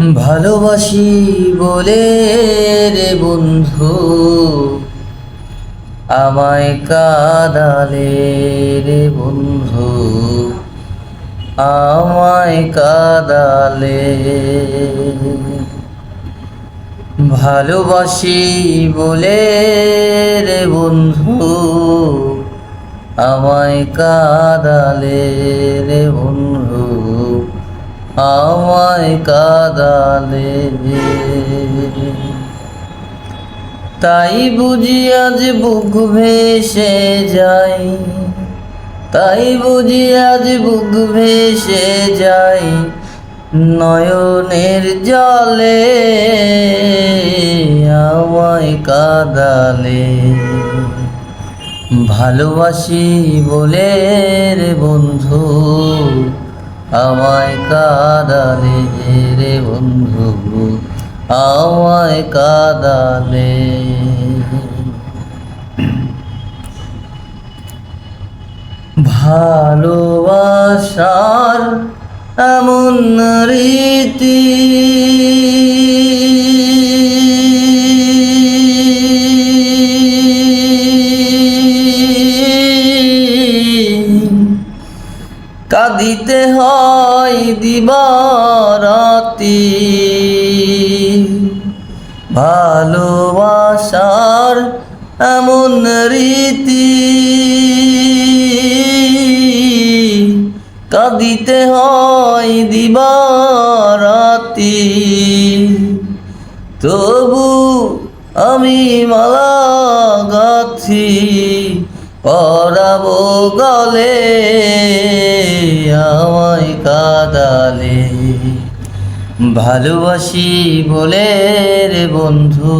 ভালোবাসি বলে রে বন্ধু আমায় কাঁদালে রে বন্ধু আমায় কাঁদালে। ভালোবাসি বলে রে বন্ধু আমায় কাঁদালে রে বন্ধু আমায় কাঁদালে। তাই বুঝি আজ বুক ভেসে যাই, তাই বুঝি আজ বুক ভেসে যাই নয়নের জলে আমায় কাঁদালে। ভালোবাসি বলে রে বন্ধু আমায় কাঁদালে রে বন্ধু আমায় কাঁদালে। ভালোবাসার এমন রীতি কাঁদিতে হয় দিবারাতি। ভালোবাসার এমন রীতি কাঁদিতে হয় দিবারাতি। তবু আমি মালা গাথি পরাবো গলে আমায় কাঁদালে। ভালোবাসি বলে রে বন্ধু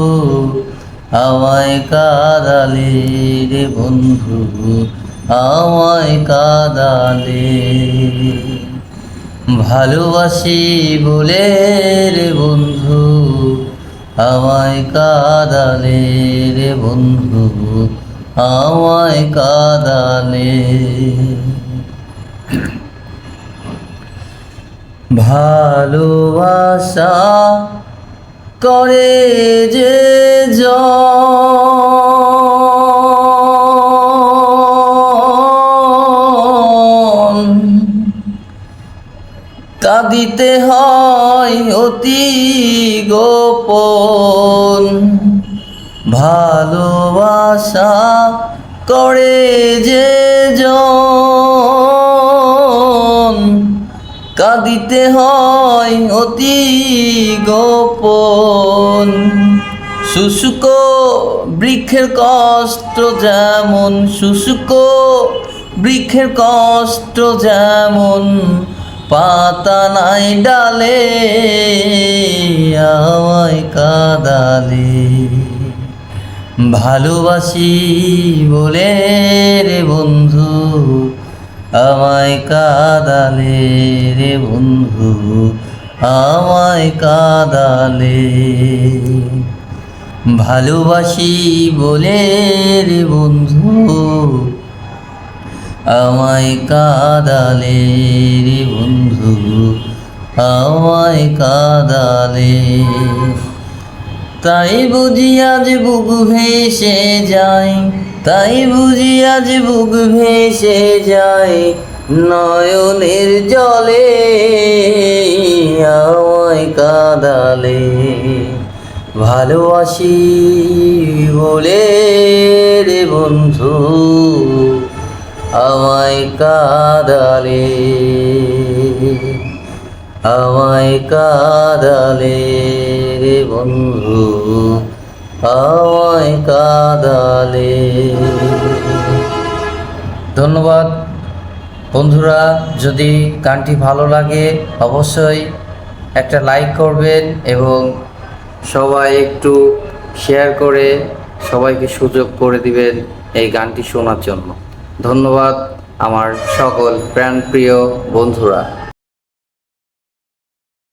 আমায় কাঁদালে রে বন্ধু আমায় কাঁদালে। ভালোবাসি বলে রে বন্ধু আমায় কাঁদালে রে বন্ধু আমায় কাঁদালে। ভালোবাসা করে যে জন কাঁদিতে হয় অতি গোপন। ভালোবাসা করে যে জন কাঁদিতে হয় অতি গোপন। শুষ্ক বৃক্ষের কষ্ট যেমন, শুষ্ক বৃক্ষের কষ্ট যেমন পাতা নাই ডালে আমায় কাঁদালে। ভালোবাসি বলে রে বন্ধু আমায় কাঁদালে রে বন্ধু আমায় কাঁদালে। ভালোবাসি বলে রে বন্ধু আমায় কাঁদালে রে বন্ধু আমায় কাঁদালে। তাই বুঝি আজ বুক ভেসে যায়, তাই বুঝি আজ বুক ভেসে যায় নয়নের জলে আমায় কাঁদালে। ভালোবাসি বলে রে বন্ধু আমায় কাঁদালে আমায় কাঁদালে রে বন্ধু আমায় কাঁদালে। ধন্যবাদ বন্ধুরা। যদি গানটি ভালো লাগে অবশ্যই একটা লাইক করবেন এবং সবাই একটু শেয়ার করে সবাইকে সুযোগ করে দিবেন এই গানটি শোনার জন্য। ধন্যবাদ আমার সকল প্রাণপ্রিয় বন্ধুরা।